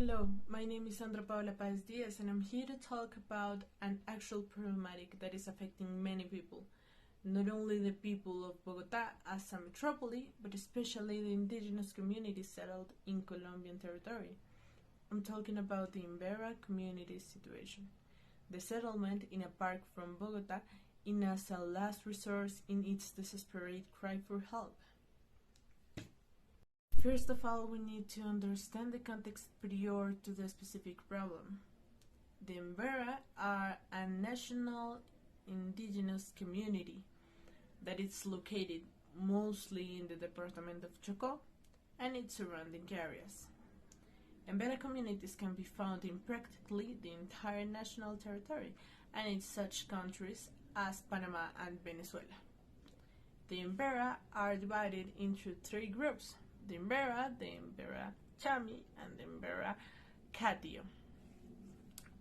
Hello, my name is Sandra Paula Paz Diaz and I'm here to talk about an actual problematic that is affecting many people. Not only the people of Bogotá as a metropolis, but especially the indigenous communities settled in Colombian territory. I'm talking about the Embera community situation. The settlement in a park from Bogotá in as a last resource in its desperate cry for help. First of all, we need to understand the context prior to the specific problem. The Embera are a national indigenous community that is located mostly in the department of Chocó and its surrounding areas. Embera communities can be found in practically the entire national territory and in such countries as Panama and Venezuela. The Embera are divided into three groups: the Embera Chami, and the Embera Catio.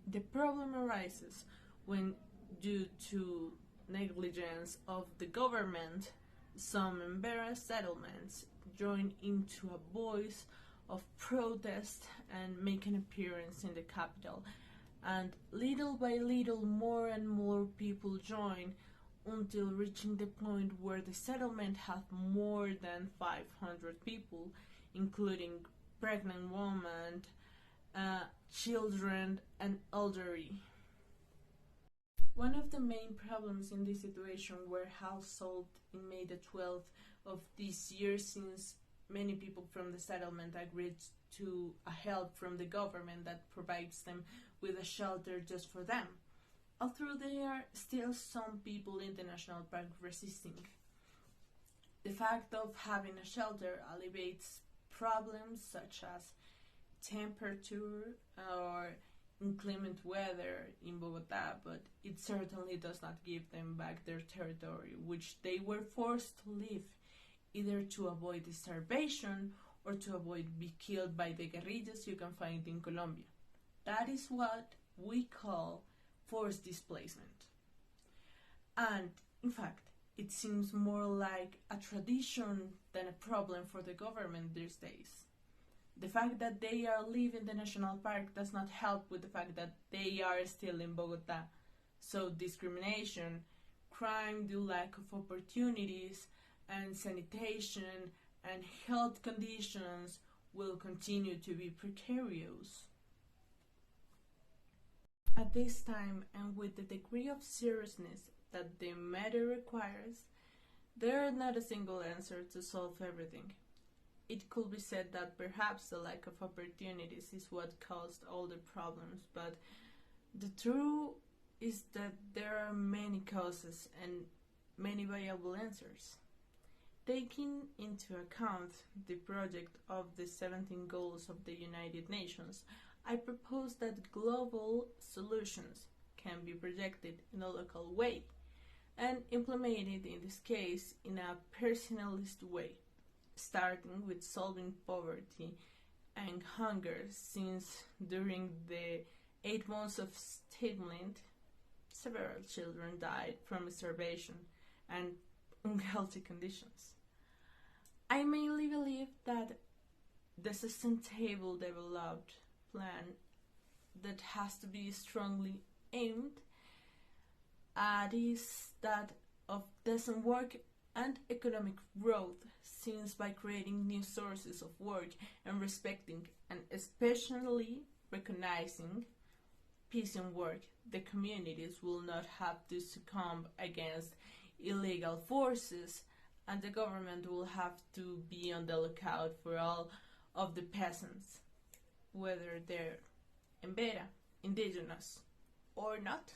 The problem arises when, due to negligence of the government, some Embera settlements join into a voice of protest and make an appearance in the capital, and little by little more and more people join until reaching the point where the settlement have more than 500 people, including pregnant women, children, and elderly. One of the main problems in this situation were solved in May the 12th of this year, since many people from the settlement agreed to a help from the government that provides them with a shelter just for them, although there are still some people in the national park resisting. The fact of having a shelter alleviates problems such as temperature or inclement weather in Bogotá, but it certainly does not give them back their territory, which they were forced to leave, either to avoid starvation or to avoid being killed by the guerrillas you can find in Colombia. That is what we call forced displacement. And in fact, it seems more like a tradition than a problem for the government these days. The fact that they are leaving the national park does not help with the fact that they are still in Bogotá. So discrimination, crime due lack of opportunities, and sanitation and health conditions will continue to be precarious. At this time, and with the degree of seriousness that the matter requires, there is not a single answer to solve everything. It could be said that perhaps the lack of opportunities is what caused all the problems, but the truth is that there are many causes and many viable answers. Taking into account the project of the 17 goals of the United Nations, I propose that global solutions can be projected in a local way and implemented, in this case, in a personalist way, starting with solving poverty and hunger, since during the 8 months of settlement, several children died from starvation and unhealthy conditions. I mainly believe that the sustainable developed plan that has to be strongly aimed at is that of decent work and economic growth, since by creating new sources of work and respecting and especially recognizing peace and work, the communities will not have to succumb against illegal forces, and the government will have to be on the lookout for all of the peasants, whether they're Embera, indigenous, or not.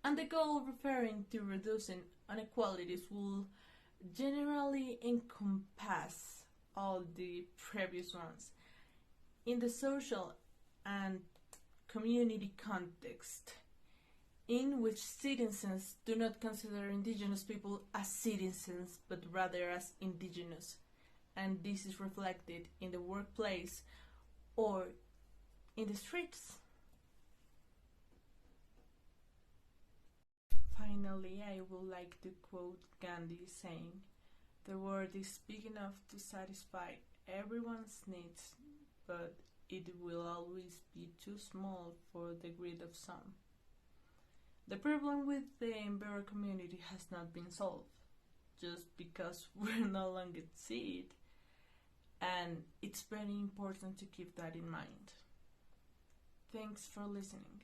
And the goal referring to reducing inequalities will generally encompass all the previous ones. In the social and community context, in which citizens do not consider indigenous people as citizens, but rather as indigenous, and this is reflected in the workplace or in the streets. Finally, I would like to quote Gandhi saying, "The world is big enough to satisfy everyone's needs, but it will always be too small for the greed of some. The problem with the Embera community has not been solved, just because we no longer see it, and it's very important to keep that in mind. Thanks for listening.